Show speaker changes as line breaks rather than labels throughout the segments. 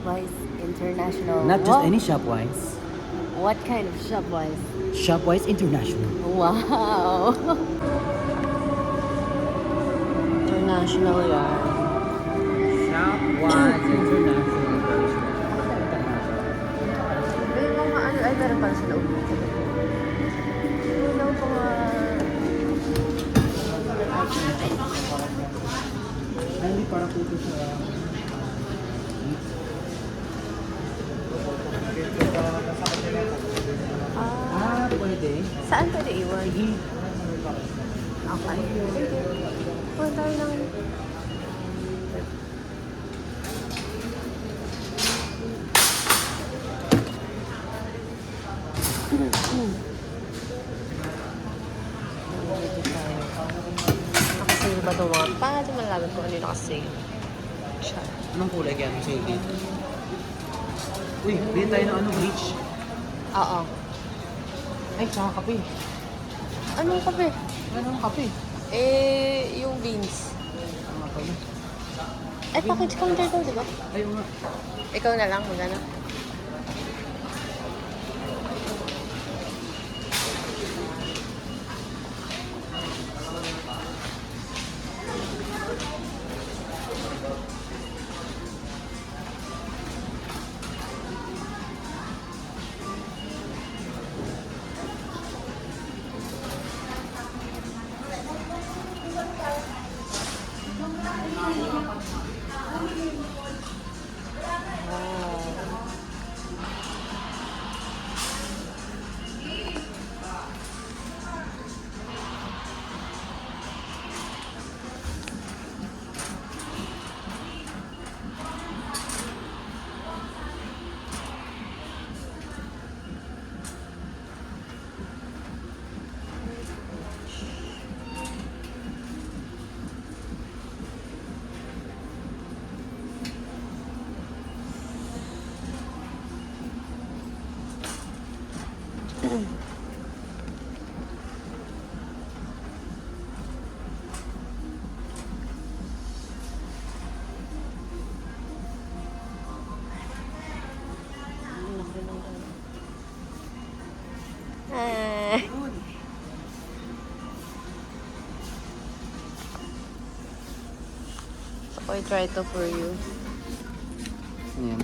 Shopwise International.
Not just
Wow.
any Shopwise.
What kind of Shopwise?
Shopwise International.
Wow. International yan.
Shopwise International.
May mga ano, ay meron pala sa loob. May mga
Ay, hindi para po ito sa... Pwede.
Saan pwede iwan? Okay. Kuha tayo ng... Nakasale ba ito mga? Paano malaman kung ano yung nakasale? Siya.
Anong kulay kaya ng sale dito? Uy, bilhin tayo ng ano, bleach.
Oo.
Ay, tsaka kape.
Anong kape?
Anong kape?
Yung beans.
Ano nga pala?
Eh, package counter daw, di ba?
Ayun nga.
Ikaw na lang, magana. So, I try ito for you.
Ayan.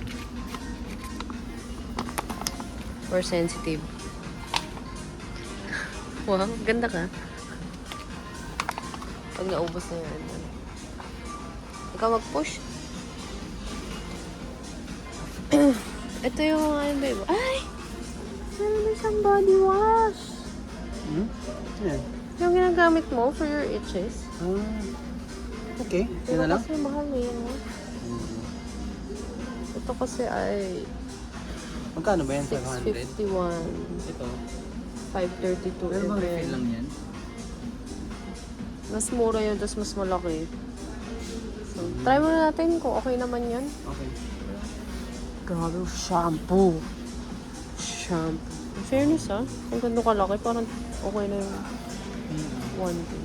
For sensitive. Wow, ganda ka. Pag naubos na yan. Ikaw mag-push. Ito yung ano ba yun? Ay! Meron na siyang body wash.
Ayan.
Yung ginagamit mo for your itches.
Okay, yun
Pero
na lang.
kasi mahal eh. No? Ito kasi ay
Magkano ba yan? 500?
651.
Ito.
532
Pero bang
every.
refill lang yan?
Mas mura yun, tapos mas malaki. So, try muna natin kung okay naman yun.
Okay.
Grabe, shampoo. Shampoo. In fairness ang ganda kalaki, parang okay na yung one thing.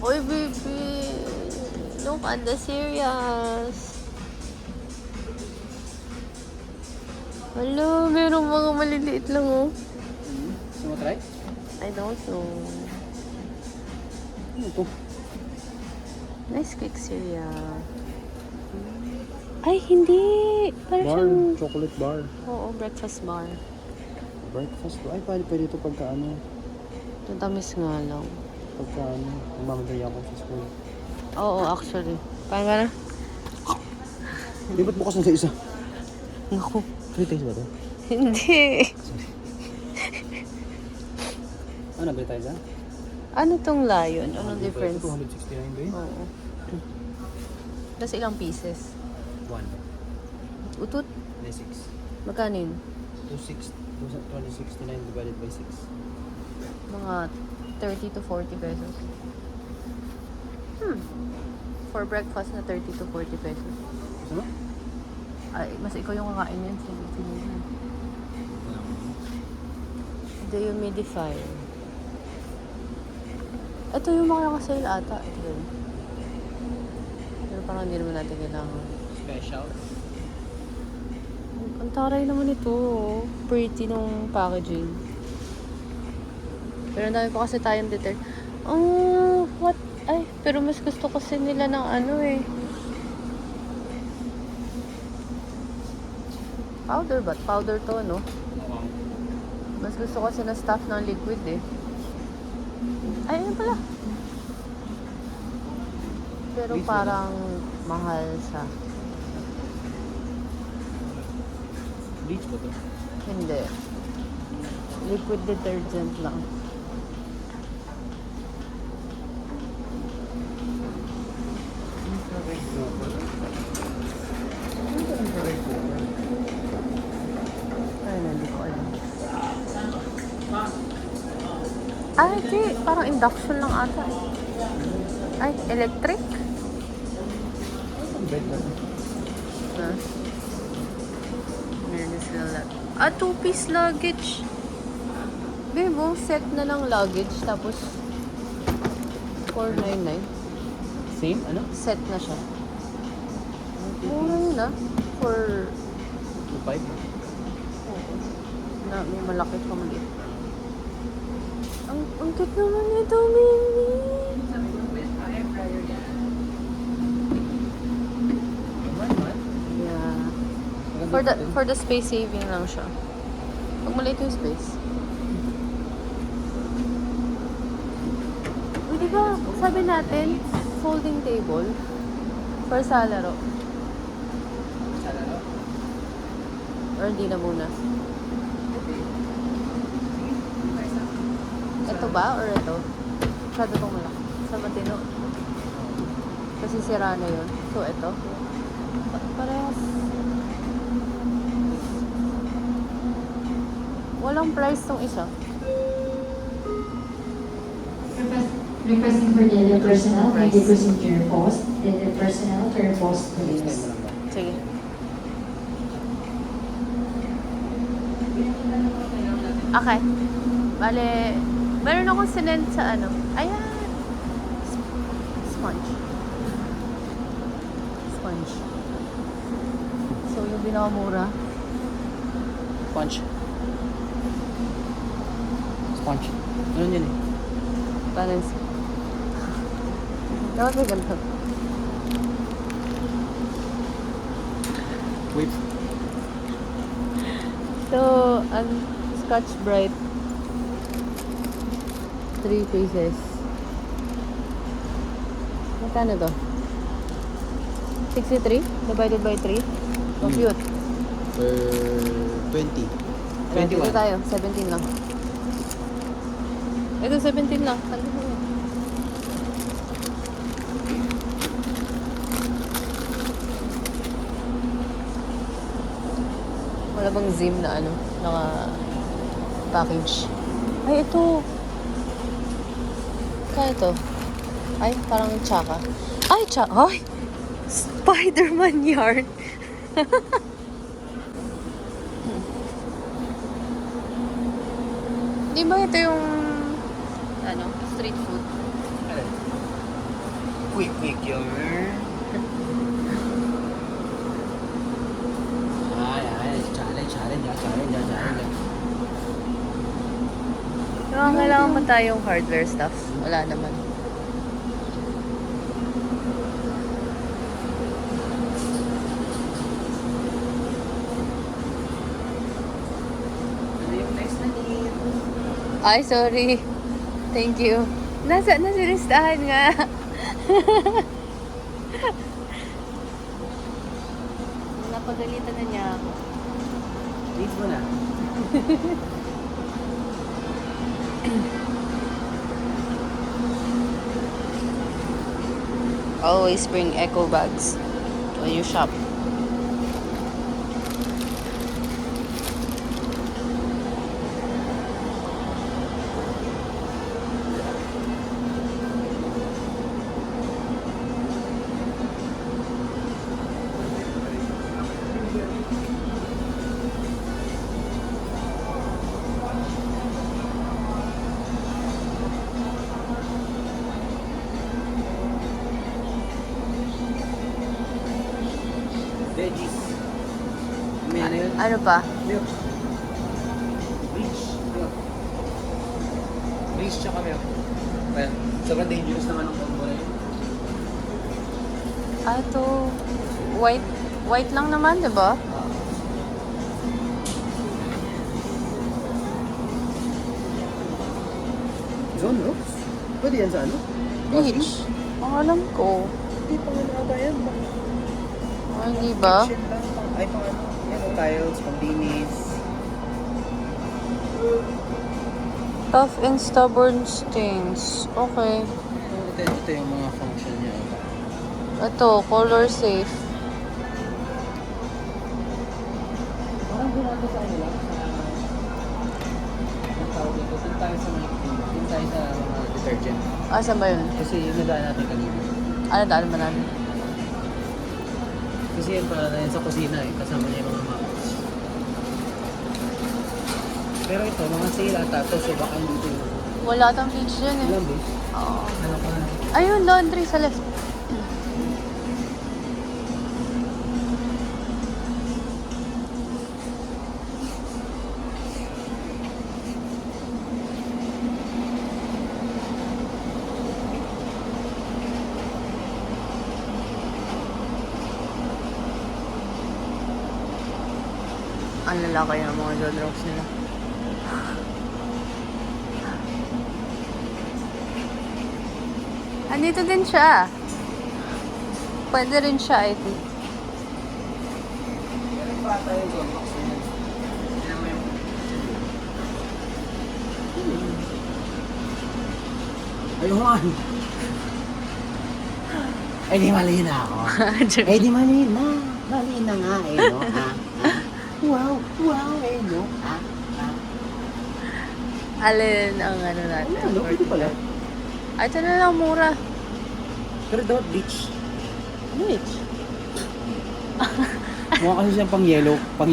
Oy, baby! Look at the serious. Hello, merong mga maliliit lang
Gusto mo try?
I don't know.
Ano ito?
Nice quick cereal. Ay, hindi! Parang
Bar.
siyang...
Chocolate bar.
Oo, breakfast bar.
Breakfast bar. Ay, pwede ito pagka ano.
Ang tamis nga lang.
Pagka ano. Mamagay ako sa school.
Oo, actually. Paano ba na?
Di ba't bukas na sa isa?
Naku.
Free taste ba ito?
Hindi.
Ano, nabili tayo dyan?
Ano tong lion? Anong difference?
269 ba yun?
Oo. Tapos ilang pieces?
1.
Utut?
26.
Magkano yun?
269 divided by 6.
Mga 30 to 40 pesos. For breakfast na 30 to 40 pesos.
Gusto mo?
Ay, mas ikaw yung kakain yan. Dehumidifier. Ito yung mga nakasale ata. Ito yun. parang hindi naman natin kailangan.
Special.
Ang taray naman ito. Oh. Pretty nung packaging. Pero ang dami pa kasi tayong detergent. Oh, what? Ay, pero mas gusto kasi nila ng ano eh. Powder ba? Powder to, no? Mas gusto kasi na stuff ng liquid eh. Ay, ano pala? Pero
Please,
parang mahal siya.
Bleach ba to?
Hindi. Liquid detergent lang. Ay, hindi ko alam. Ay, hindi. Parang induction lang ata eh. Ay, electric? Huh? Meron sila Ah, 2-piece luggage. Bebo, set na lang luggage. Tapos, 499.
Same? Ano?
Set na siya. Mura yun ah. For,
2.5?
na may malaki pa maliit. Ang cute naman nito, Mimi. Yeah. For the space saving lang siya. Pag maliit yung space. Uy, di ba, sabi natin, folding table for sa laro. Or hindi na muna. Ito ba? Or ito? Masyado itong malaki. Sa matino. Kasi sira na yun. So, ito. Parehas. Walang price tong isa.
Requesting for daily personnel, may procedure post, daily personnel, turn post, please.
Sige. Okay. Bale, meron akong sinend sa ano. Ayan. Sponge. Sponge. So, yung pinakamura.
Sponge. Sponge. Ano yun eh?
Balance. Dapat may ganito.
Whip.
So, ang Scotch Brite 3 pieces. Magkano to? 63 divided by 3. Compute.
20.
Dito tayo, 17 lang. Ito 17 lang. Tanda mo yun. Wala bang Zim na ano, naka package. Ay, ito. Kaya ito. Ay, parang tsaka. Ay, tsaka. Ay! Spider-Man yarn. Di ba ito yung ano, street food?
Quick yun. Challenge.
Kailangan ba tayong hardware stuff? Wala naman.
Ano yung next na need?
Ay, sorry. Thank you. Nasa listahan nga. Napagalitan na niya ako.
Need mo na.
Always bring eco bags when you shop. Ano pa?
Milk. Bleach. Milk. Bleach tsaka milk. Well, sobrang dangerous naman ang combo na yun.
Ah, ito. White lang naman, di ba?
Zone Rocks? Pwede yan sa ano?
Beach. Ang alam ko.
Hindi pa nga nata yan.
Ah, hindi ba?
Kitchen lang. Ay, pang ano? Yan o, tiles, pang dinis.
Tough and stubborn stains. Okay.
Ito yung mga function niya.
Ito, color safe.
Parang ginagawa sa nila. Ang tawag ito. Doon tayo sa mga doon tayo sa mga detergent.
Asan ba yun?
Kasi yung nadaan natin kanina.
Ano daan ba natin?
Kasi yan pala na yan sa kusina eh. Kasama niya yung mga maps. Pero ito, mga sale ata. Ito, so baka hindi ito yung...
Wala tang beach dyan eh.
Ilan ba?
Oo.
Ano pa na?
Ayun, laundry sa left. Ang lalaki ng mga John Rocks nila. Andito din siya. Pwede rin siya, I think.
Meron pa tayo doon. Yan mo yung... Ayun! Ay, di mali na ako. Ay, di mali na. Mali na nga eh, no? Ha? Wow, wow eh, no? Ha?
Alin ang ano natin?
Ano, pwede pala.
Ay, ito na lang mura.
Pero dapat bleach.
Which?
Mukha kasi siyang pang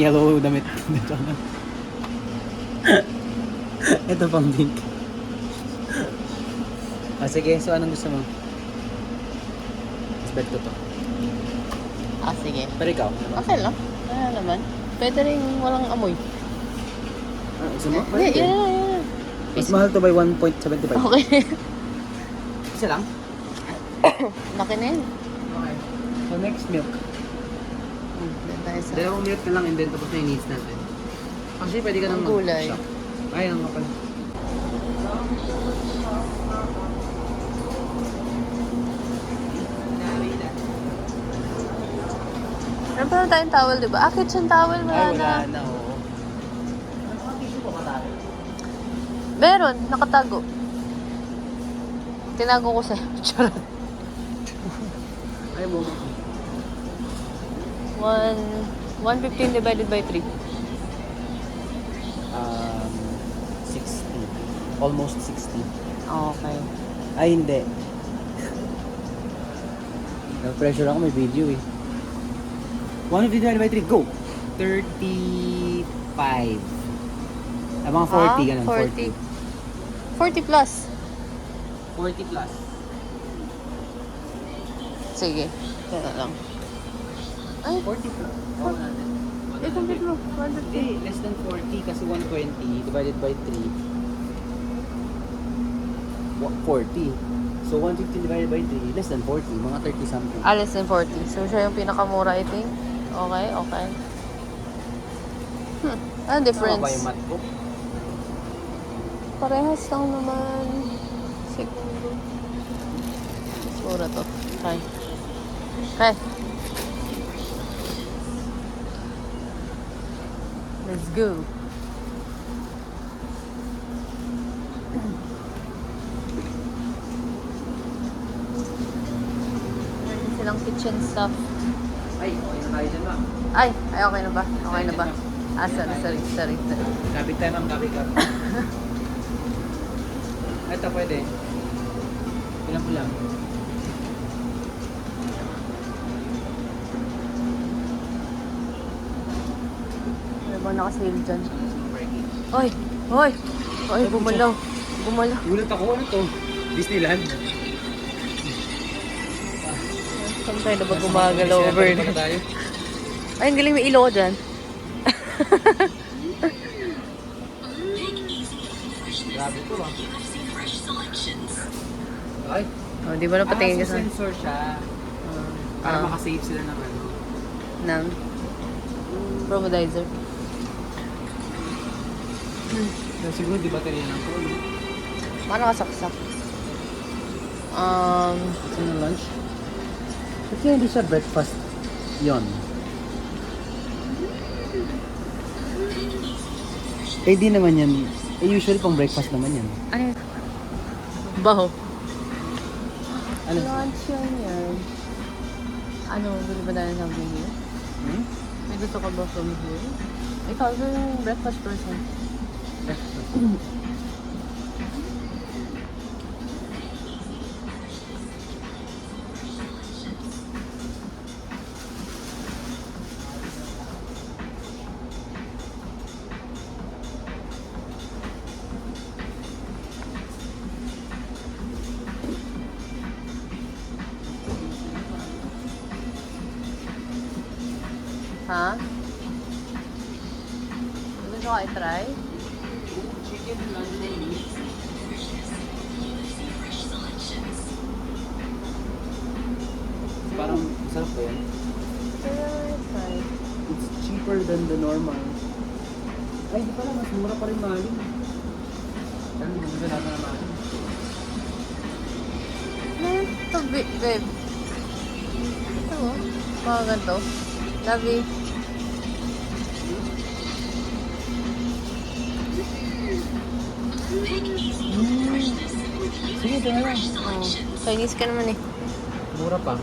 yellow damit. Ito pang pink. Sige, so anong gusto mo? Expect ko to.
Ah, sige.
Pero ikaw?
Okay lang. Ano naman? Pwede rin walang amoy.
Gusto mo?
Hindi, yun na.
Mas mahal to by 1.75.
Okay.
Isa lang?
Laki na yun.
Okay. So next milk.
Doon tayo sa...
Dalawang milk na lang and then tapos na yung needs natin. Actually, pwede ka nang
Ang gulay.
mag-shop. Ay, ang kapal.
Meron pa tayong towel, di ba? Ah, kitchen towel. Wala
Ay,
na.
wala na, oo. Ano tissue pa tayo?
Meron, nakatago. Tinago ko sa'yo. Charot.
Ay, mo.
115 divided by 3.
60. Almost 60.
Okay.
Ay, hindi. Na-pressure ako, may video eh. 150 divided by 3, go! 35. Mga 40, ganun.
40. 40 plus.
40 plus.
Sige. Kaya lang. Ay,
40 plus. Oo natin.
compute mo. 150.
Eh, less than 40 kasi 120 divided by 3. 40. So, 150 divided by 3, less than 40. Mga 30 something.
Ah, less than 40. So, siya yung pinakamura, I think. Okay, okay. Ano difference?
Tama ba yung math ko?
Parehas lang naman. Siguro. Mura to. Okay. Okay. Let's go. Meron silang kitchen stuff.
Ay, okay na tayo dyan, ma'am.
Ay, okay na ba? Okay na ba? Ah, sorry.
Kapit tayo, ma'am. Kapit. Ito, pwede. Ilang ko lang.
Ano ba nakasale dyan? Oy! Oy! Oy, gumalaw. Gumalaw.
Gulat ako, ano to? Disneyland?
Saan tayo na ba gumagalaw over
na tayo.
Ay, ang galing may ilaw ko dyan.
Grabe to ah. Ay,
Oh, di ba napatingin ka
so
sa...
sensor siya. Para makasave sila ng ano.
ng promodizer.
Siguro di baterya ng phone.
Paano kasaksak?
Kasi ng lunch. Ba't kaya hindi siya breakfast? Yon. Eh di naman yan. Eh usually pang breakfast naman yan.
Ano yun? Baho.
Ano?
Lunch yan. Ano, bili ba tayo ng something here?
Hmm?
May gusto ka ba from here? Ikaw, yung breakfast person.
Breakfast.
Ha? Gusto ka i-try?
Chicken luncheon. Parang sarap ba yan?
Kaya i-try.
It's cheaper than the normal. Ay, di pala. Mas mura pa rin mahalin. Yan, gusto natin na mahalin.
Ano yun? Ito, babe. Ito, oh. Mga ganito. Labi.
Sige, ito na lang.
Oh, Chinese ka naman eh.
Mura pa.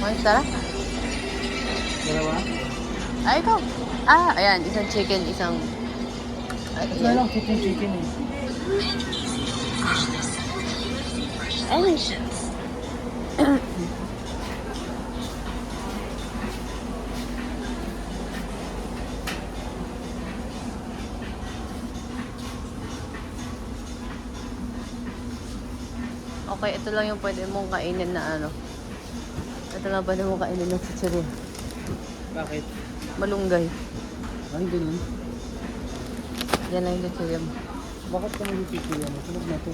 Mas tara.
Dalawa?
Ay, ikaw. Ah, ayan. Isang chicken, isang...
Ito na lang, chicken eh.
Ay. Okay, ito lang yung pwede mong kainin na ano. Ito lang pwede mong kainin na chicharia.
Bakit?
Malunggay.
Ay, ganun.
Yan lang yung chicharia mo.
Bakit ka nag-picture yan? Sunod na to.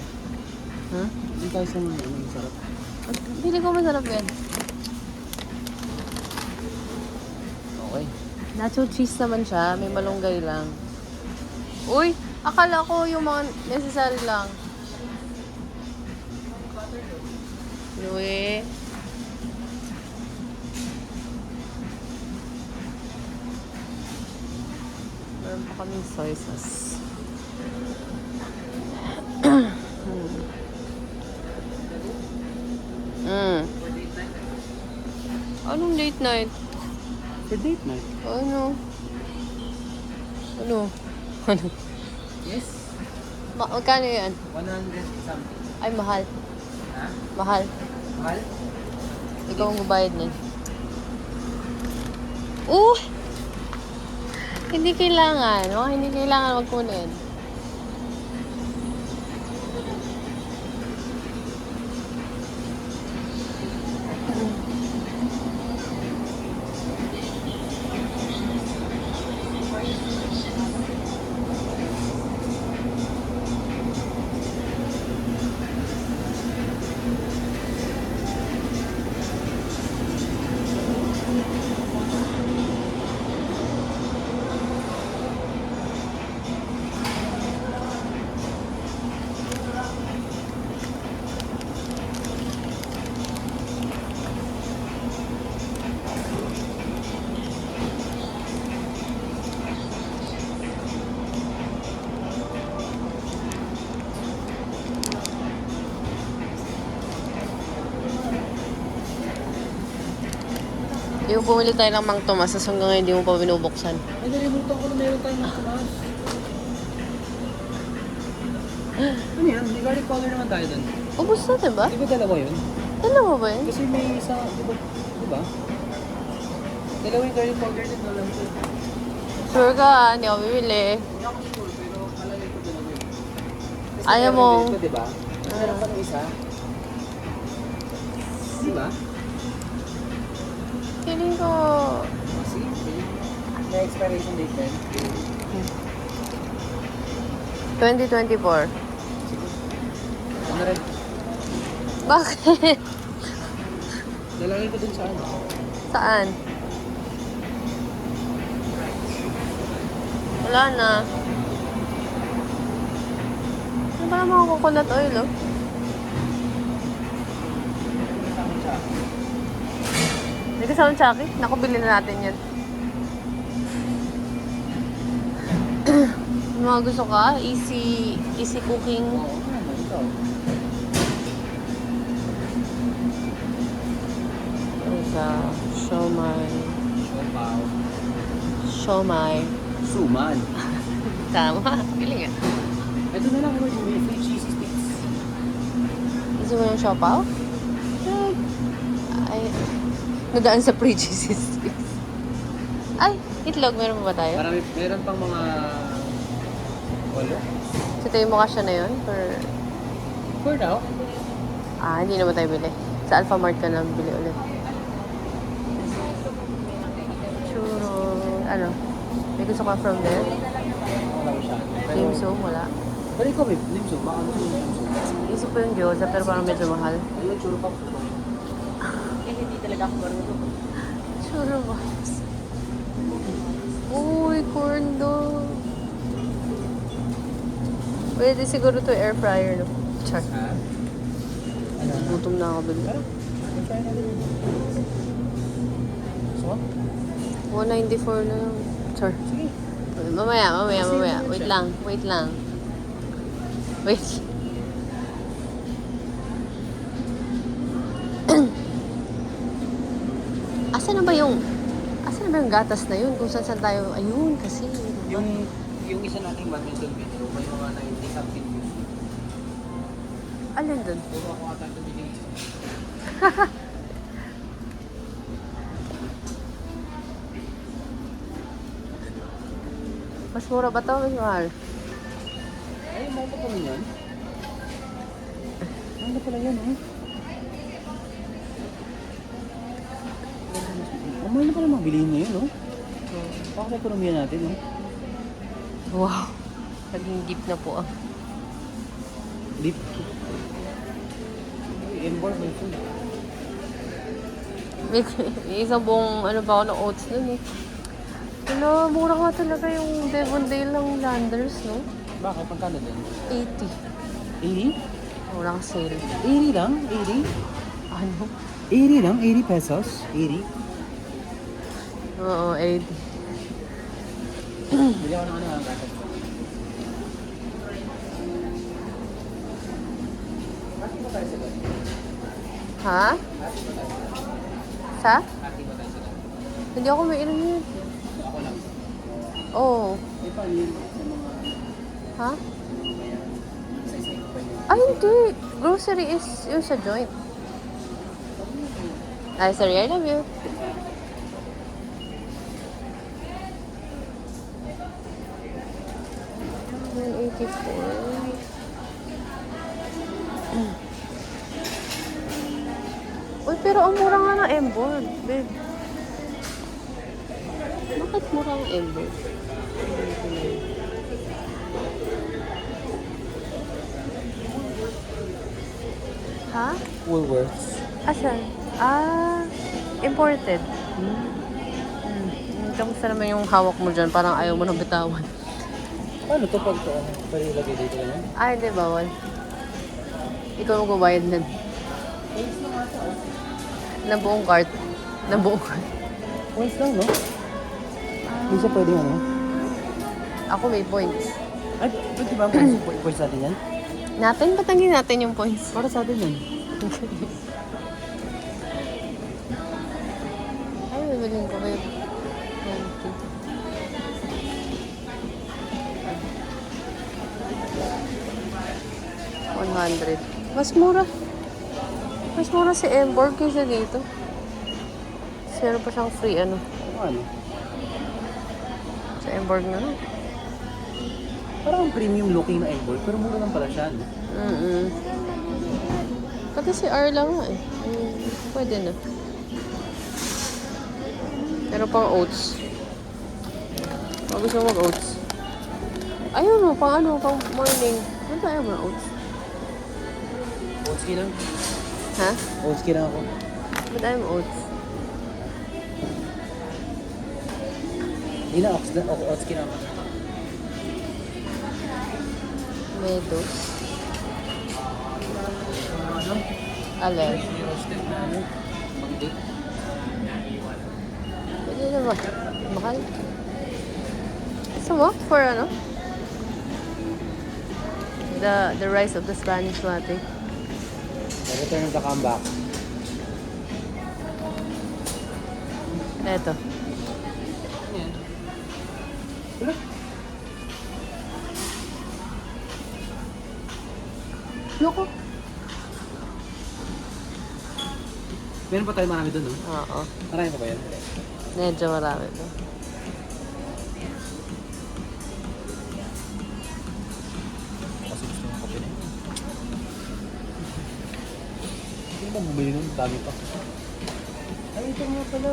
Huh?
Hindi tayo sa mga ano, sarap.
Pili ko masarap yan.
Okay.
Nacho cheese naman siya. May malunggay lang. Uy! Akala ko yung mga necessary lang. Uy. Meron pa kaming soy sauce. Anong date night?
For date night?
Ano? Ano? Ano?
Yes.
Magkano yan?
100 something.
Ay, mahal.
Ha?
Mahal.
Mahal?
Ikaw ang babayad niyan. Hindi kailangan. Oh, hindi kailangan magkunin. Yung bumili tayo ng Mang Tomas, tas hanggang ngayon hindi mo pa binubuksan.
Ay, nalimutan ko na meron tayong mas. Ano yan? May garlic powder naman tayo dun.
Ubus na, diba?
Di ba dalawa yun?
Dalawa ba yun?
Kasi may isa, di ba? Dalawa yung garlic powder din na lang ko.
Sure ka, hindi ako bibili.
Hindi ako sure, pero malalay ko dalawa yun.
Ayaw mo.
Ito, diba? Meron pa ng isa. Diba?
Feeling ko...
See? May expiration date din.
2024.
Ano rin?
Bakit?
Lalagay ko dun sa ano.
Saan? Wala na. Ano ba naman ang coconut oil, oh? Hindi ka sa Chucky? Naku, bilhin na natin yan. Mga gusto ka? Easy cooking.
Oo, ano ito?
Isa, siomai.
Siopaw.
Siomai.
Suman.
Tama. Pili nga.
Ito na lang, may free cheesy sticks.
Gusto mo yung siopaw? Ay, nadaan sa pre-cheese. Ay, itlog. Meron pa ba tayo?
Marami, meron pang mga... Walo?
Sa tayo mo kasya na yun?
For now?
Hindi naman tayo bili. Sa Alphamart ka na bili ulit. Churro. Ano? May gusto ka from there?
Wala ko siya.
Dim sum? Wala.
Pero ikaw, babe, limso. Baka gusto mo limso.
Isip ko yung gyoza pero parang medyo mahal.
Ayun, churro pa.
Hindi talaga ako marunong. Churro box. Uy, corn dog. Pwede siguro to air fryer, no? Char.
Ano?
Gutom na ako bigla.
Try na din. So?
194 na lang. Char.
Sige.
Mamaya. Wait lang. Wait. Asan na ba yung gatas na yun? Kung saan tayo, ayun kasi.
Yung isa nating badminton video, may mga 90 something views.
Alin dun?
Puro ako ata ito binigay.
Mas mura ba to? Mas mahal?
Ay, mahal pa kami yan. Mahal na pala yan, oh. Ang mahal na pala mabilihin na yun, oh. Bakit ekonomiya natin, oh.
Wow. Naging deep na po ah.
Deep. Inboard may food.
May isang buong ano pa ako ng oats nun eh. Ano, mura nga talaga yung Devondale ng Landers, no?
Bakit? Pagkano din?
80.
80?
Wala kang sale.
80 lang? 80?
Ano?
80 lang? 80 pesos? 80?
Oo, 80.
Bili ako ng ano, ang gatas ko. Hati ba tayo sa gatas?
Ha?
Hati ba tayo?
Sa?
Hati ba tayo sa gatas?
Hindi ako may ilan yun.
Ako lang.
Oo.
Eh, paano yun? Sa mga...
Ha?
Isa-isa ko pa yun.
Ay, hindi. Grocery is yung sa joint. Ay, sorry. I love you. Uy, pero ang mura nga ng M-board, babe. Bakit mura ang M-board? Ha?
Woolworths.
Asan? Imported. Kamusta naman yung hawak mo dyan? Parang ayaw mo nang bitawan.
Paano to pag ito? Pwede ilagay dito lang?
Hindi, bawal. Ikaw magbabayad nun. Ng buong cart. Ng buong cart.
Points lang, no? Hindi siya pwede ano?
Ako may points.
Ay, pwede ba ang points natin yan?
Natin? Ba't naging natin yung points?
Para sa atin yan.
Ay, bibiling ko kayo. 100. Mas mura. Mas mura si M-board kaysa dito. Meron pa siyang free ano.
Ano?
Sa M-board na.
Parang premium looking na egg bowl, pero mura lang pala siya, no?
Pati si Arla nga eh. Pwede na. Meron pang oats. Pag gusto mo mag-oats. Ayun mo, pang morning. Ano tayo mo oats?
Oats lang.
Ha?
Oats lang ako.
Ba't ayaw mo oats?
Hindi na, oats lang ako.
Medos.
Ano?
Alin?
Roasted na ano? Mag-date.
Pwede na ba? Mahal. So what? For ano? The rise of the Spanish latte.
The return of the comeback.
Eto.
Yan. Wala.
Loko.
Meron pa tayo marami doon, no?
Oo.
Marami pa ba yan?
Medyo marami to.
Kasi gusto ng kape na yun. Hindi ba bumili nun? Dami pa. Ay, ito nga pala.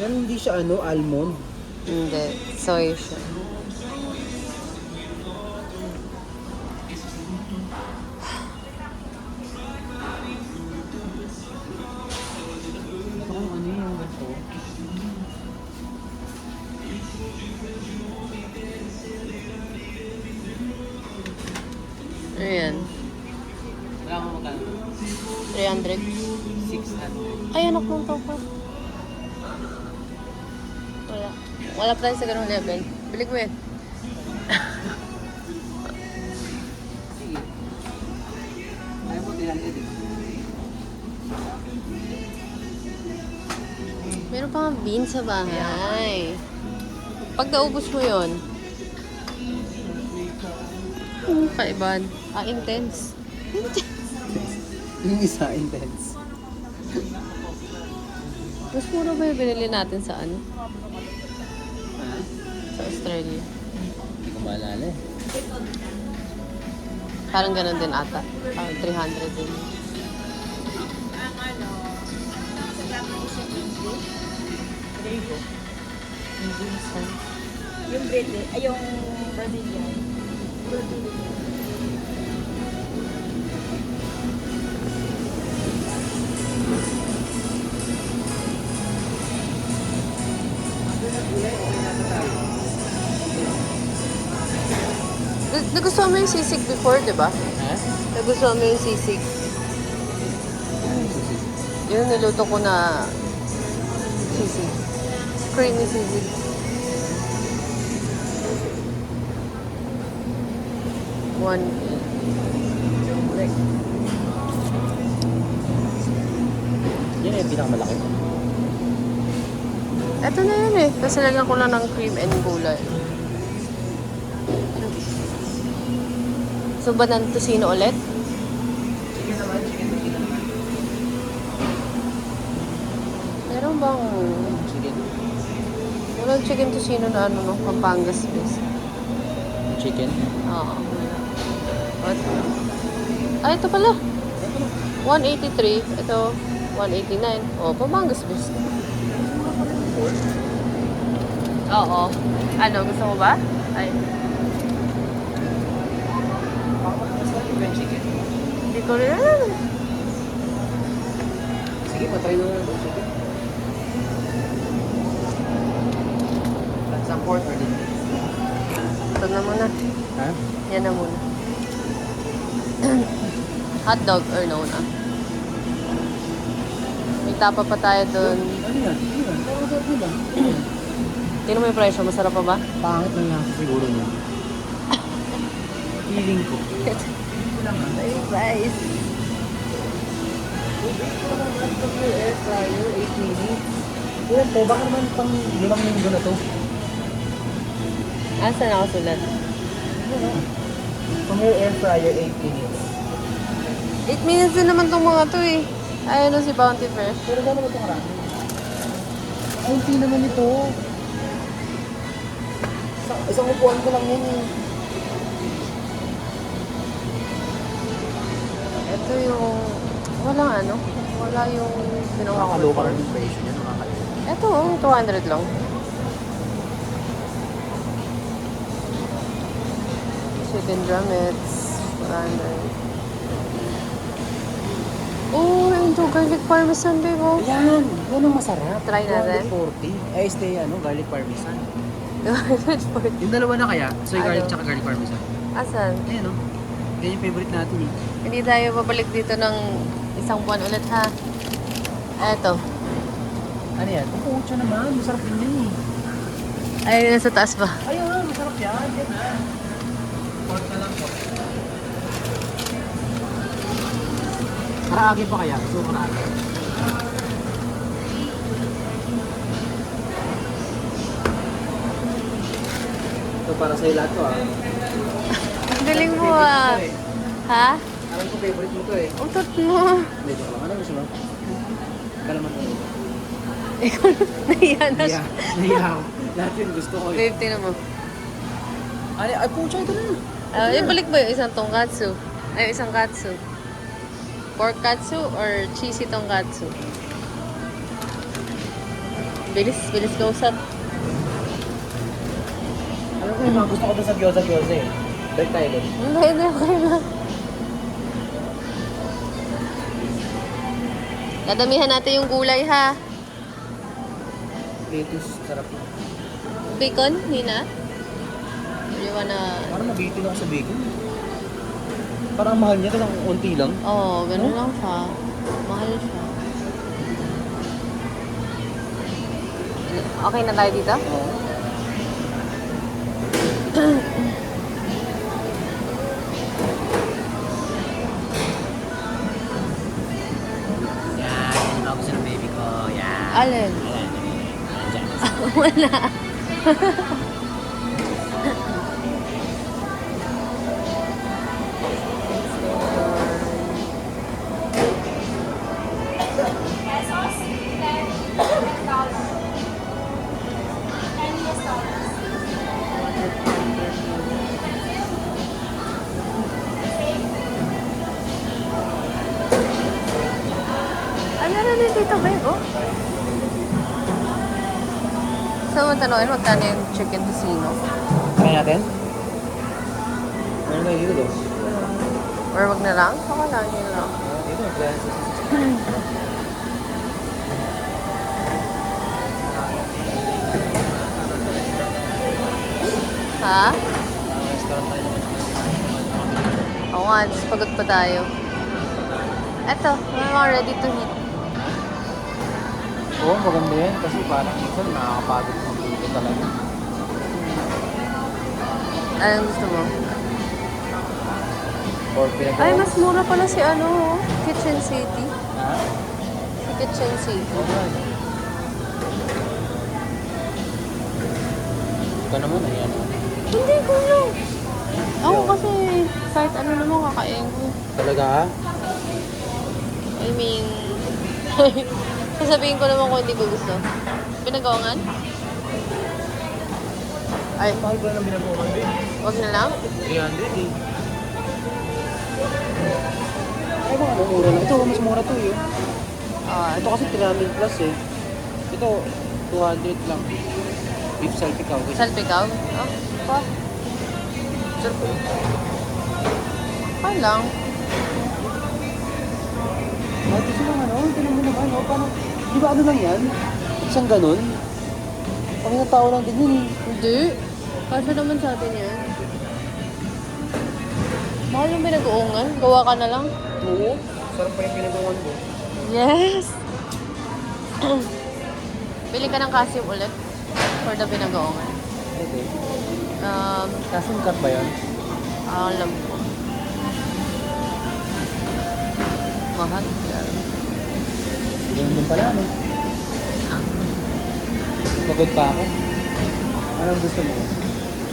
Pero hindi siya almond.
Hindi. Soy siya.
Ito kung ano yung ganito.
Ayan.
Wala akong magkano.
300.
600.
Ay, anak ng topa. Wala. Wala pa tayo sa ganung level. Bili ko yan.
Sige. Ayaw mo 300 eh.
Meron pa nga beans sa bahay. Pag naubos mo yun, kaiban. Intense.
Yung isa, intense.
Mas mura ba yung binili natin sa ano? Sa Australia.
Hindi ko maalala eh.
Parang ganun din ata. Parang 300 din.
Yung British, ay yung Brazilian.
Nagustuhan mo yung sisig before, di ba?
Ha?
Nagustuhan mo yung sisig. Yung niluto ko na sisig. Creamy sisig. One.
Yan yung pinakamalaki.
Eto na yun eh. Kasi lagyan ko lang ng cream and gulay. So ba ng tosino ulit?
Chicken naman, chicken naman.
Meron bang...
Chicken.
Walang chicken tosino na ano no? Pampangas base.
Chicken?
Oo. What? Ah, ito pala. 183. Ito, 189. Oh, Pampangas base. Oo. Ano, gusto mo ba? Ay,
Chicken, chicken.
hindi ko rin alam.
Sige, patry na lang itong chicken. Some pork or din.
Ito na muna.
Ha?
Yan na muna. Hotdog or no na. May tapa pa tayo dun.
Ano yan? Ano yan? Parang sarap nila.
Tingnan mo yung presyo. Masarap pa ba?
Pangit lang yan siguro niya. Feeling ko.
Ay, guys.
Air fryer, 8 minutes. Yan po, baka naman pang 5 linggo na to.
Asa nakasulat?
Pang air fryer, 8 minutes.
8 minutes din naman tong mga to eh. Ayun o si Bounty Fresh.
Pero gano'n ba ito karami? Ay, hindi naman ito. Isang upuan ko lang yan eh.
Ito yung... Walang ano. Wala yung ginawa ko.
Nakakaloka rin yung presyo niya. Nakakaloka.
Ito, 200 lang. Chicken drumettes, 400. Oh, ito garlic parmesan, babe. Oh.
Ayan! Yan ang masarap.
Try natin.
240. Eh, stay garlic parmesan.
240.
Yung dalawa na kaya, soy garlic
Ano?
tsaka garlic parmesan.
Asan?
Ayan o. Yan yung favorite natin eh.
Hindi tayo babalik dito ng isang buwan ulit, ha? Eto.
Ano yan? Ang pucho naman. Masarap din yan eh.
Ay, nasa taas pa.
Ayun, masarap yan. Yan na. Pork na lang po. Karaage pa kaya? Gusto ko karaage. Ito para sa'yo lahat to ah.
Ang galing mo, ah. Ha?
Alam ko favorite mo to eh.
Utot mo.
Medyo ka lang. Ano gusto mo? Kalaman mo.
Ikaw, nahiya na siya.
Nahiya ako. Lahat yun gusto ko eh.
50 naman.
Ay, pucha ito na.
Ibalik ba yung isang tongkatsu? Ay, yung isang katsu? Pork katsu or cheesy tongkatsu? Bilis ka usap.
Alam ko yung mga gusto ko doon sa gyoza eh. Balik tayo doon.
Hindi, okay na. Dadamihan natin yung gulay, ha?
Lettuce, sarap.
Bacon, Nina? Or you wanna...
Parang nabitin ako sa bacon. Parang mahal niya kasi ang unti lang.
Oo, ganun lang siya. Mahal siya. Okay na tayo dito?
Oo. Yan, ako sa baby ko. Yan.
Alin?
Ayan.
Wala.
Pesos, $10. $10.
Ano na din dito, babe? Oh. So, tanongin, magkano yung chicken tocino?
Kaya natin? Meron tayo dito doon.
Or wag na lang? Baka lang, yun lang.
Dito,
Ha?
restaurant tayo naman.
Oo nga, just pagod pa tayo. Eto, may mga ready to eat.
Oo, maganda yan. Kasi parang minsan nakakapagod magluto talaga.
Anong gusto mo?
Or pinagawa.
Ay, mas mura pala si ano, Kitchen City.
Ha?
Si Kitchen City.
Oo nga. Ito naman, ayan.
Hindi ko lang. Ako kasi kahit ano naman kakain ko.
Talaga ha?
I mean, sasabihin ko naman kung hindi ko gusto. Pinagawangan? Ay,
Mahal ba ng binabukan din?
wag na lang.
300 eh. Ay, baka mura lang. Ito, mas mura to yun. Ito kasi 300 plus eh. Ito, 200 lang. Beef salpikaw.
Salpikaw? Ah, pa. Okay lang.
Ay, kasi lang ano, tinan mo naman, oh, paano, di ba ano lang yan? Isang ganun? Pang isang tao lang din yun eh.
Hindi. Kasi naman sa atin yan. Mahal yung pinag-uungan. Gawa ka na lang.
Oo. Sarap pa yung pinagawan ko.
Yes! Bili ka ng kasim ulit for the pinag-uungan.
Okay.
Kasi
Kasim cut ba yan?
alam ko. Mahal.
Ganun din pala, no? Pagod pa ako. Anong gusto mo?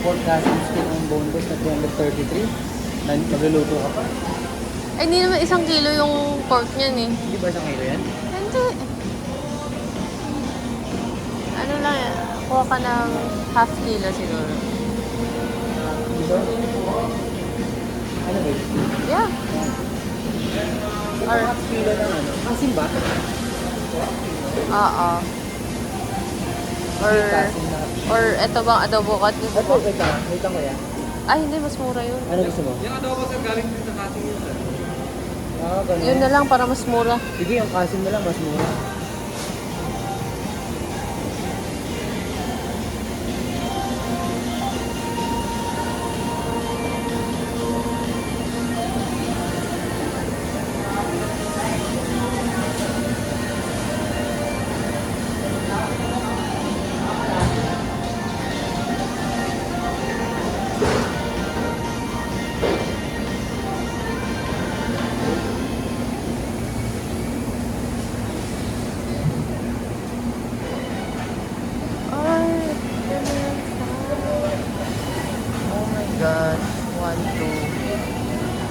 Pork Kasim skin on boneless na 233? Nagluluto ka pa?
Ay, hindi naman 1 kilo yung pork niyan eh.
Hindi ba isang kilo yan?
Hindi. Ano lang yan? Kuha ka ng half kilo siguro.
Di ba? Ano ba yun?
Yeah. Or,
Half kilo ng ano? Asin ba?
oo. Or,
Asin na.
or eto bang adobo cut gusto
Ito,
mo?
wait lang kuya.
Ay, hindi. Mas mura yun.
Ano gusto mo? Yung adobo sir, galing din sa kasing yun sir. Ah, ganun.
Yun na lang para mas mura.
Sige, yung kasim na lang, mas mura.
Ay, oh my gosh. 1, 2.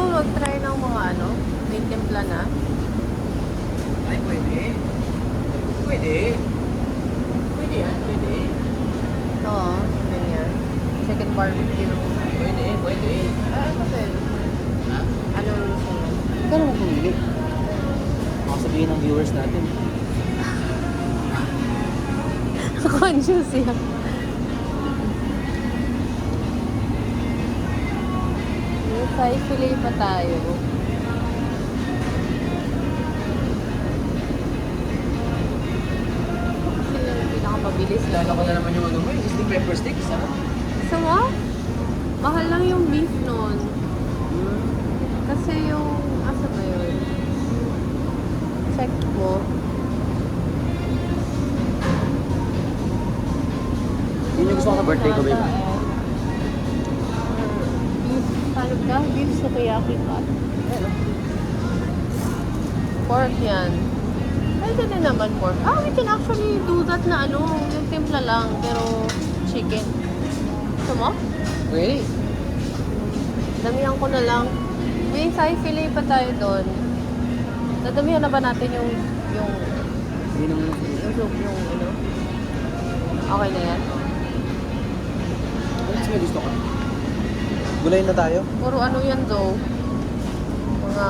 mag-try ng mga ano, may timpla na.
Ay, pwede. Pwede. Pwede yan, pwede.
Oo, ganyan. Chicken barbecue.
Pwede, pwede.
Ah, ano din?
Ha?
Ano ang gusto mo?
Ikaw naman pumili. Baka sabihin ng viewers natin.
Conscious yan. May thigh fillet pa tayo. Kasi yung pinakamabilis lang.
Lalo ko na naman yung ano mo, yung steak pepper sticks, ha?
Gusto mo? Mahal lang yung beef nun. Kasi yung, asa ba yun? Check mo.
Yun yung gusto ko sa birthday ko, babe.
Beef, paano ka? Beef sukiyaki pa. Pork yan. Pwede din naman pork. Ah, we can actually do that na ano, yung timpla lang, pero chicken. Gusto mo?
Really?
Damihan ko na lang. May thigh fillet pa tayo doon. Dadamihan na ba natin yung
Hindi naman.
yung ano? Okay na yan?
Ano mas may gusto ka? Gulay na tayo?
Puro ano yan though? Mga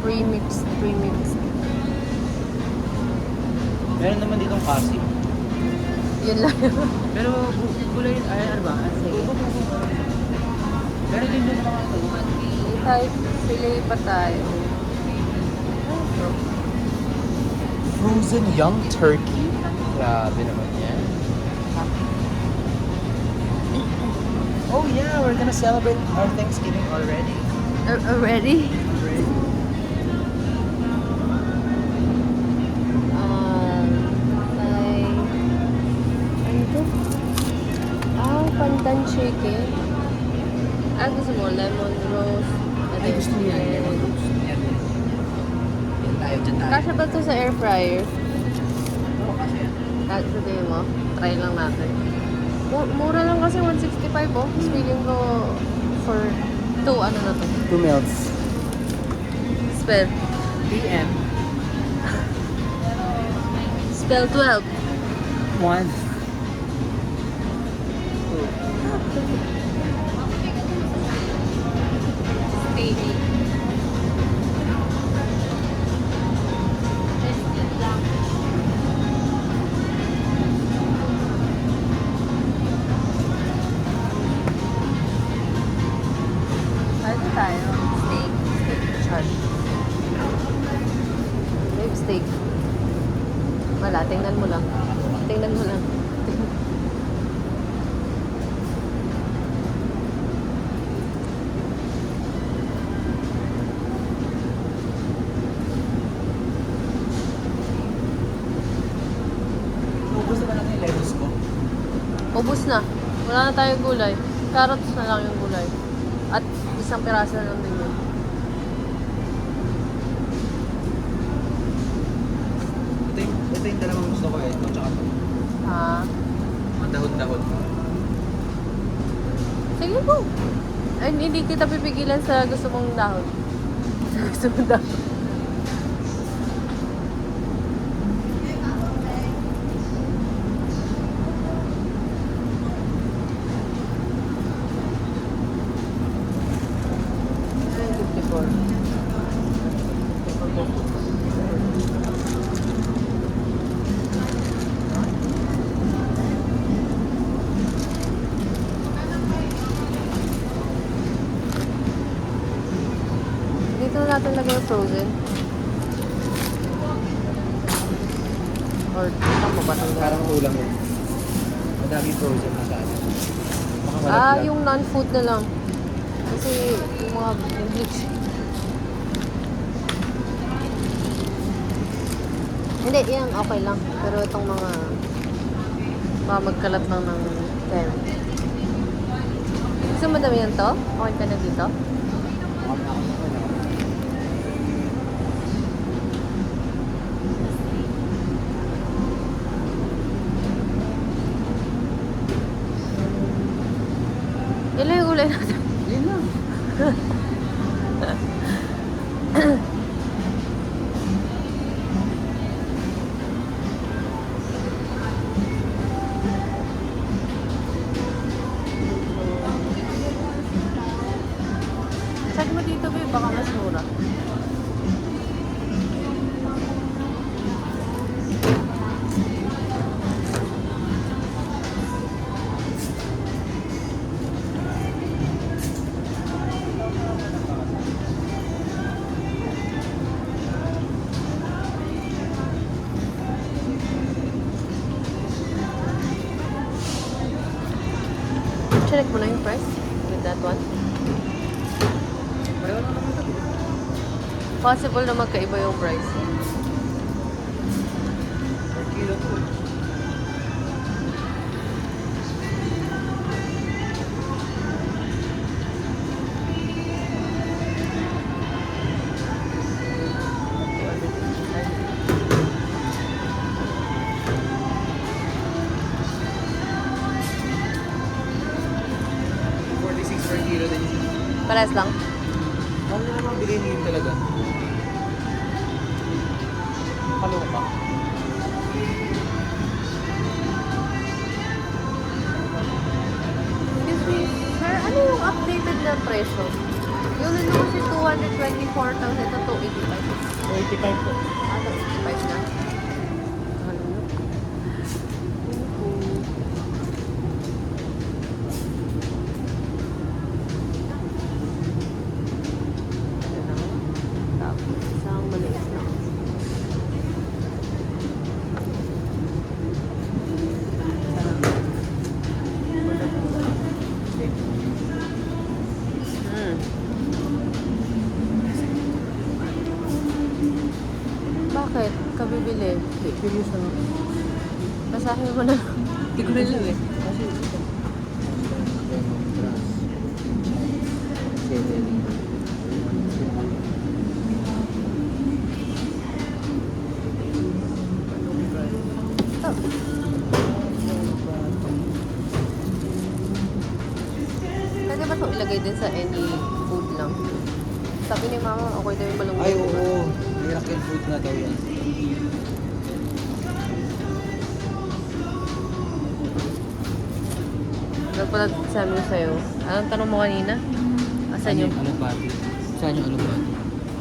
pre-mixed.
Meron naman ditong kasi.
Yun lang.
Pero gulay, ano ba? Sige. Meron din doon mga ito.
May thigh fillet pa tayo.
Frozen young turkey. Grabe naman yan. Oh yeah, we're gonna celebrate our Thanksgiving already.
Already? Ano to? Pandan chicken. Gusto mo lemon roast.
Ay, gusto niya. Lemon roast. Yan. Yan tayo, dyan tayo.
Kasha ba to sa air fryer?
Oo, kasi yan.
Kahit sabihin mo, try lang natin. Mura lang kasi 165 oh. Tapos feeling ko for 2 ano na to?
2 meals.
Spell.
PM.
Spell 12.
1.
Steamy. Ano tayo? Steak. Char. Rib steak. Wala, tingnan mo lang. Tingnan mo lang.
Ubus na ba natin yung lettuce ko?
Ubus na. Wala na tayong gulay. Carrots na lang yung gulay. At isang piraso na lang din yun.
Ito yung dalawang gusto ko eh. Ito tsaka ito.
Ah.
Ang dahon-dahon.
Sige po. Ay, hindi kita pipigilan sa gusto mong dahon. Sa gusto mong dahon. Dito na natin lagay yung frozen. Or ito mo ba itong
Parang ulam yun. Madami frozen na sa atin. Baka malaglag.
yung non-food na lang. Kasi yung mga yung bleach. Hindi, yan okay lang. Pero itong mga magkalat lang ng carrot. Gusto mo dami yan to? Okay ka na dito? Ilan yung gulay natin?
Yun lang.
Check mo dito, babe. Baka mas mura. Check mo na yung price with that one.
Pareho lang naman ito.
Possible na magkaiba yung price.
Per kilo po.
Pares lang.
Ano na naman bilhin niyo yun talaga? Kaloka.
Excuse me, sir, ano yung updated na presyo? Yung nito kasi 224,000, ito 285.
85 po.
Ah, 285 na. Ano yun? Ano lang? Tapos isang maliit lang. Hmm. Bakit? Kabibili.
Curious ano?
Basahin mo na. Hindi ko rin lang eh.
Kasi ito. Lemongrass. Celery.
Ito. Pwede ba ito ilagay din sa any food lang? Sabi ni mama, okay daw yung malunggay.
Ay, oo. Miracle fruit na daw yan.
Nagpalag sabi ko sa'yo. Anong tanong mo kanina? Asan yung...
Alubati? Saan yung alubati?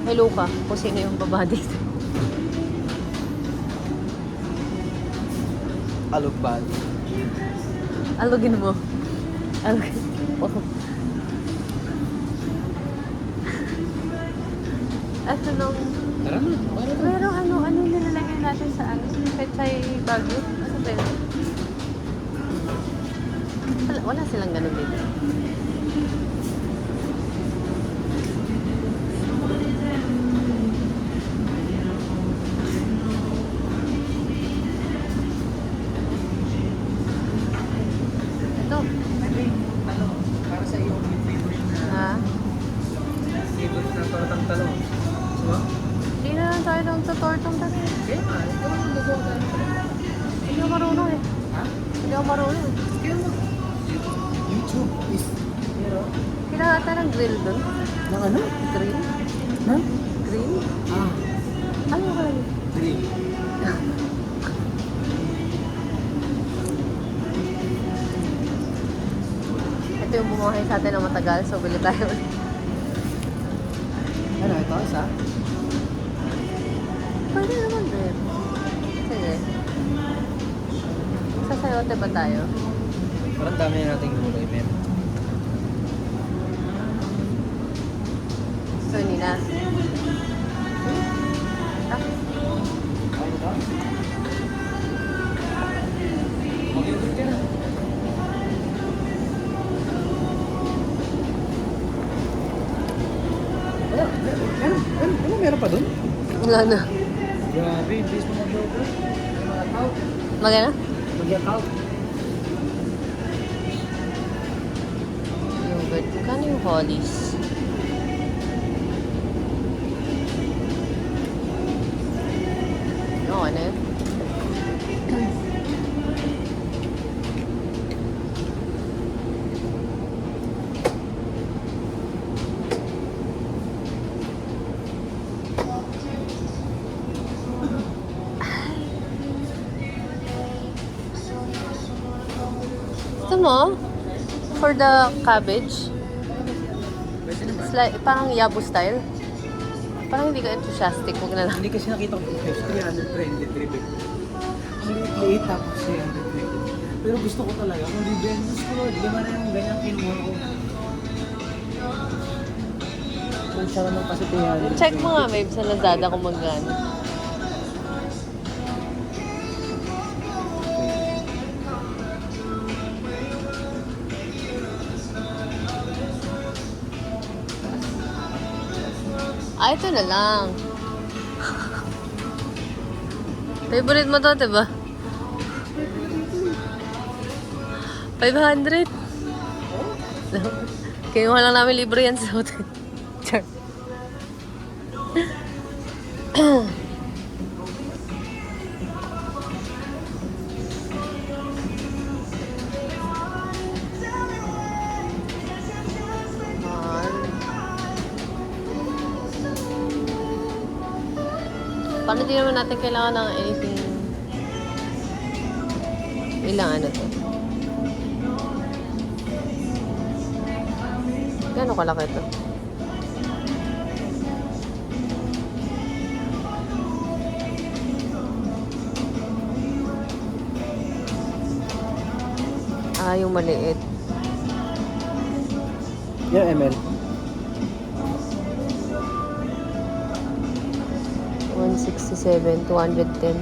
Hello ka, kung sino yung baba dito.
Alubati.
Alugin mo. Alugin mo. At anong...
Tara na. Okay na to.
Pero ano yung nilalagay natin sa ano? Pechay Baguio? Ano ba yun? Wala silang ganun dito. Ito.
Ano? Para sa iyo, yung favorite na
Ha?
tortang talong. Diba?
Hindi na lang tayo doon sa tortong dati.
Kaya nga, ito ang gagawa tayo.
Hindi ako marunong eh.
Ha?
Hindi ako marunong eh.
Kaya mo. YouTube is,
Kailangan tayo ng grill doon.
ng ano?
Grill?
Na?
Grill?
Ah,
Ano ka lang?
green.
Ito yung bumuhay sa atin ng matagal, so bili tayo.
Ano, ito isa?
Pwede naman din. Sige. Sa sayote ba tayo?
Parang dami na nating gulay, ma'am.
So, hindi na. Ah,
Ano ba? Mag-yogurt ka na. Wala, meron pa dun?
wala na.
Grabe, bilis mo mag-yogurt. Mag-account.
Magana?
Mag-account.
Yogurt. Magkano yung Hollies? Oo, ano yun? Gusto mo? For the cabbage?
Pwede naman.
It's like, parang Yabu style. Parang hindi ka enthusiastic. Huwag na lang.
Hindi kasi nakita ko yung 300 trended ribbon. Ang liit tapos 300 trended. Pero gusto ko talaga, kung ribbon, gusto ko, lima na yung ganyan kinuha ko. Kung siya naman kasi 300.
Check mo nga, babe, sa Lazada kung magkano. Ah, ito na lang. Favorite mo to, diba? 500. Kinuha lang namin libre yan sa hotel. Char. Mahal. Paano di naman natin kailangan ng anything? Ilang ano to? Gano'ng kalaki to? Ah, yung maliit.
Yung ML.
167, 210.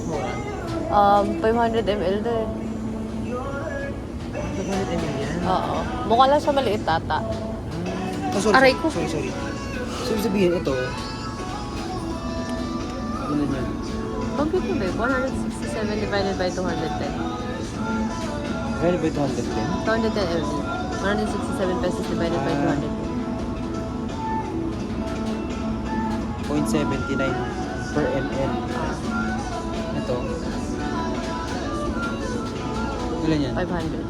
Mura.
500 ml to eh.
500 ml yan.
Oo. Mukha lang siya maliit tata.
Oh, sorry,
Aray ko.
sorry. So, ibig sabihin, ito. Ano yan?
Compute mo babe, 167 divided by 210.
Very by 210.
210 ml. 167 pesos divided by 210.
0.79 per ml. Ito. Ilan yan?
500.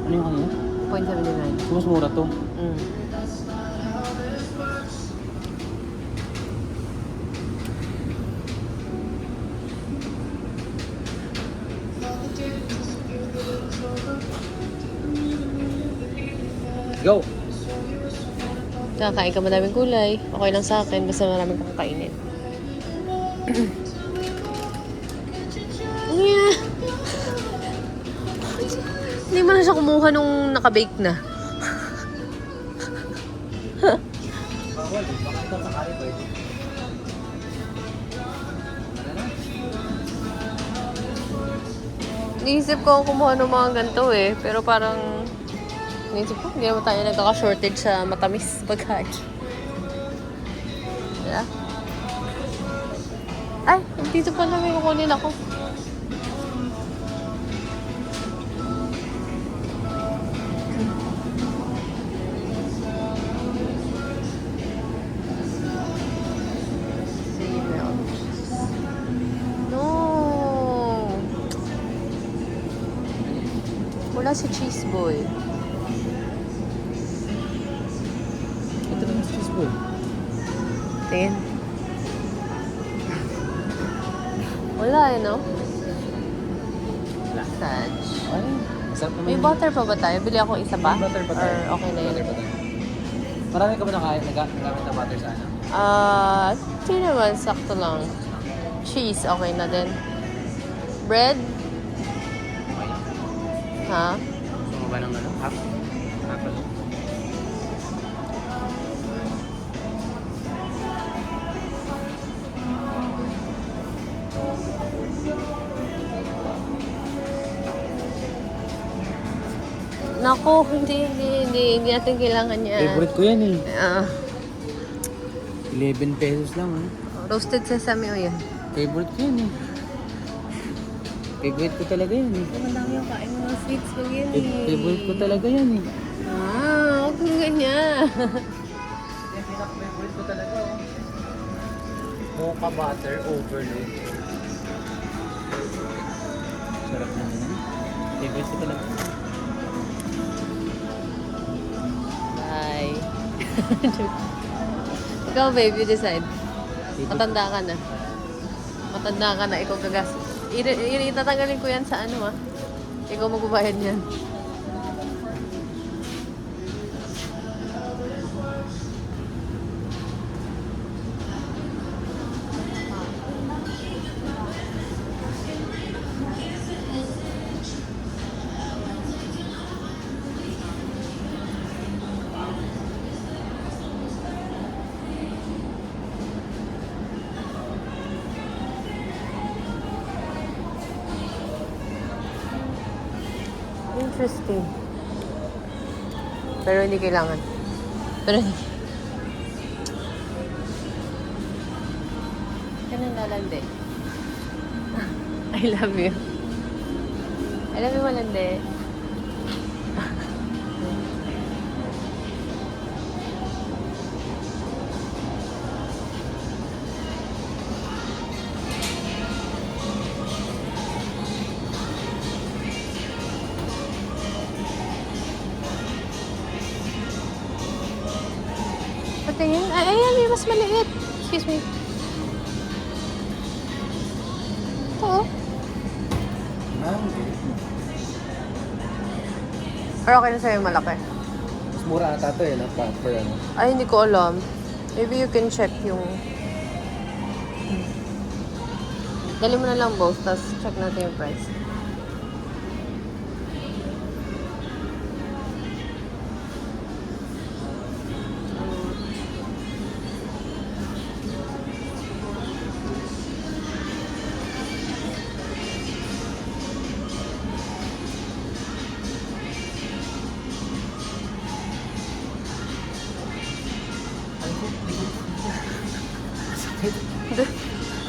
Ano yung kanina?
0.79.
So, mas mura to.
Mm.
Go!
Nakakain ka madaming gulay. Okay lang sa akin, basta maraming kakainin. Yeah. Hindi mo na siya kumuha nung nakabake na.
Bawal, baka ito sakali pwede.
Naisip ko kumuha ng mga ganito eh. Pero parang, naisip ko, hindi naman tayo nagkaka-shortage sa matamis pagkain. Diba? Ay, dito pala may kukunin ako. No! Wala si Cheese Boy.
Ito naman si Cheese Boy.
Tingin. Wala eh, no?
Wala.
Sad.
Ay, masarap naman
May
yun.
butter pa ba tayo? Bili ako isa pa?
May butter pa tayo.
Or okay na yun?
Butter pa tayo. Marami ka ba nagamit na butter sa ano?
Hindi naman. Sakto lang. Cheese, okay na din. Bread? Ha?
Gusto mo ba ng ano? Half? Half ano?
Naku, hindi natin kailangan yan.
Favorite ko yan eh.
Ah,
11 pesos lang eh.
roasted sesame oil.
Favorite ko yan eh. Favorite ko talaga yan eh.
Madami yung kain mga sweets ko yun eh.
Favorite ko talaga yan eh.
Ah, huwag kang ganyan.
Yan, pinaka-favorite ko talaga oh. Mocha butter overload. Sarap naman yan. Favorite ko talaga.
Bye. Ikaw, babe, you decide. Matanda ka na. Matanda ka na, ikaw gagas. Itatanggalin ko yan sa ano ah. Ikaw magbabayad yan. Interesting. Pero hindi kailangan. Pero hindi. Ganun lalande. I love you. I love you, malande. mas maliit. Excuse me. Ito, oh. Pero okay na sa'yo yung malaki.
Mas mura ata ito eh, no? Per ano.
Ay, hindi ko alam. Maybe you can check yung... Dali mo na lang both, tapos check natin yung price.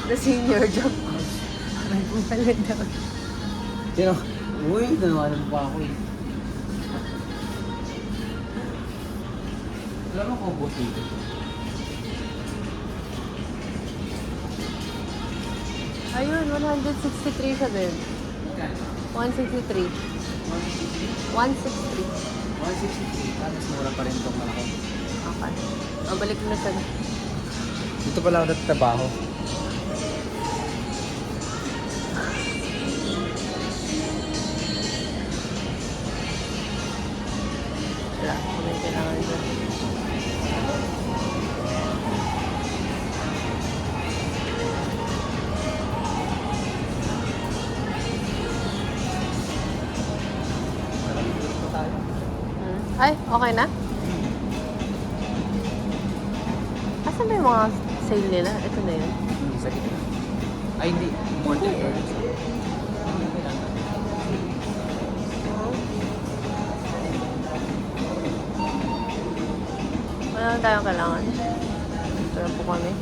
The senior job. Balik daw.
Sino? Uy, nanawanan pa ako eh. Wala mo kung boss dito.
Ayun, 163 siya din. 163. 163.
163. Tapos mura pa rin itong malaki.
Okay. O, balik mo na siya.
Dito pala ako nagtatrabaho.
Wala, kung may kailangan dyan. Ay, okay na? Asan ba yung mga sale nila? Ito na yun.
Sa gitna. Ay, hindi. More than first.
Wala na tayong kailangan. Ito na po kami.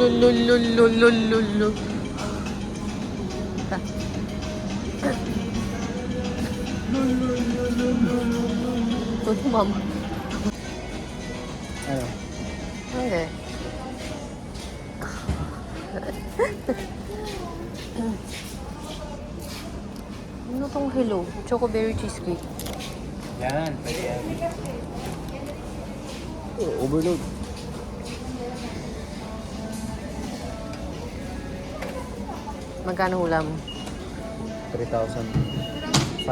Lulululululululu. Ito, mama.
Ano?
Okay. Ano tong hello? Chocoberry cheesecake.
Yan. Pwede yan. Oh, overload.
Magkano hula mo?
3,500.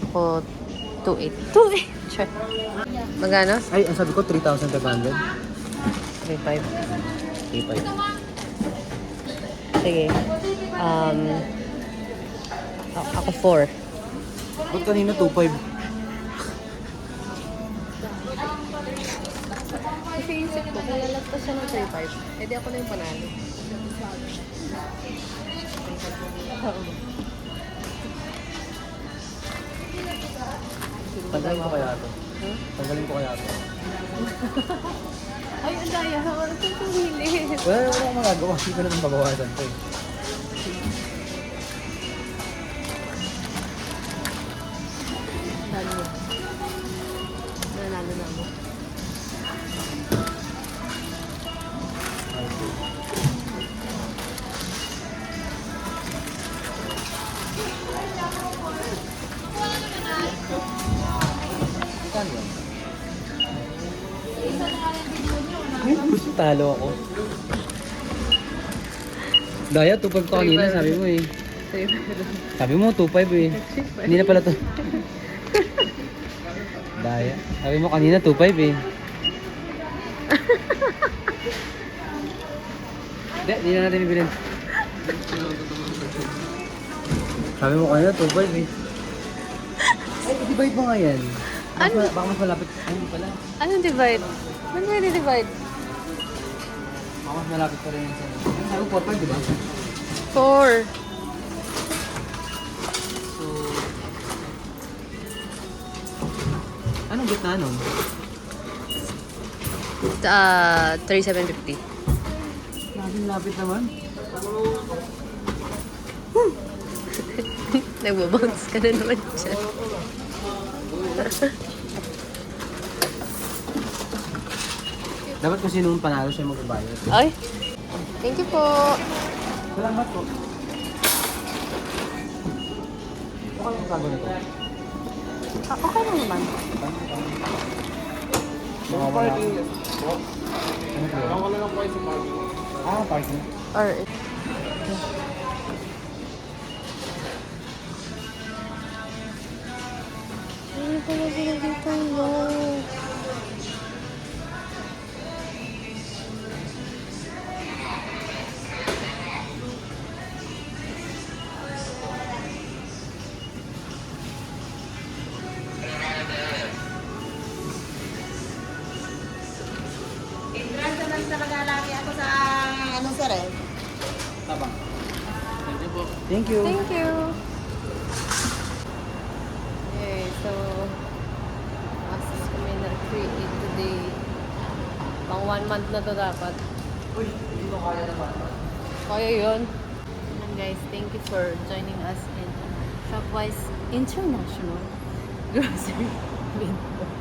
Ako, 2.8. 2.8! Sure. Magkano?
Ay, ang sabi ko 3,500.
3.5.
3,500.
Sige. Ako 4.
Ba't kanina 2,500?
Kasi isip ko, kung lalagpas siya ng 3.5, edi ako na yung panalo.
Tanggalin ko kaya ito. Tanggalin ko kaya ito.
Ay, ang daya. Ano ito yung hilis?
Wala akong magagawa. Hindi ko naman babawasan ito eh.
Dali mo. Nanalo na mo.
Saan yun? Talo ako. Daya, 2.5 to kanina, sabi mo eh. Sabi mo, 2.5 eh. Hindi na pala to. Daya. Sabi mo kanina, 2.5 eh. Hindi na natin ibilin. Sabi mo kanina, 2.5 eh. Ay, divide mo nga yan.
Ano?
Baka mas malapit. Ay, hindi pala.
Anong divide? Ano ba yung divide?
Baka mas malapit pa rin yan sa'yo. Sabi mo 4.5, di ba?
4.
So, anong gitna nun?
3,750.
Lapit naman.
Nagbabounce ka na naman siya.
Dapat kung sinong panalo siya magbabayad.
Ay, thank you po.
Salamat po. Okay lang bago nito.
Okay lang naman.
Parking. Ano na lang po sa parking. Ah, parking.
Or, ano pala sila dito, no?
Entrance naman talaga lagi ako sa ano sir eh.
Tabang. Thank you po. Thank you.
Thank you. Okay, so, access kami na create today. Pang 1 month na to dapat.
Uy, hindi ko kaya naman.
Kaya yun. And guys, thank you for joining us in Shopwise International Grocery Video.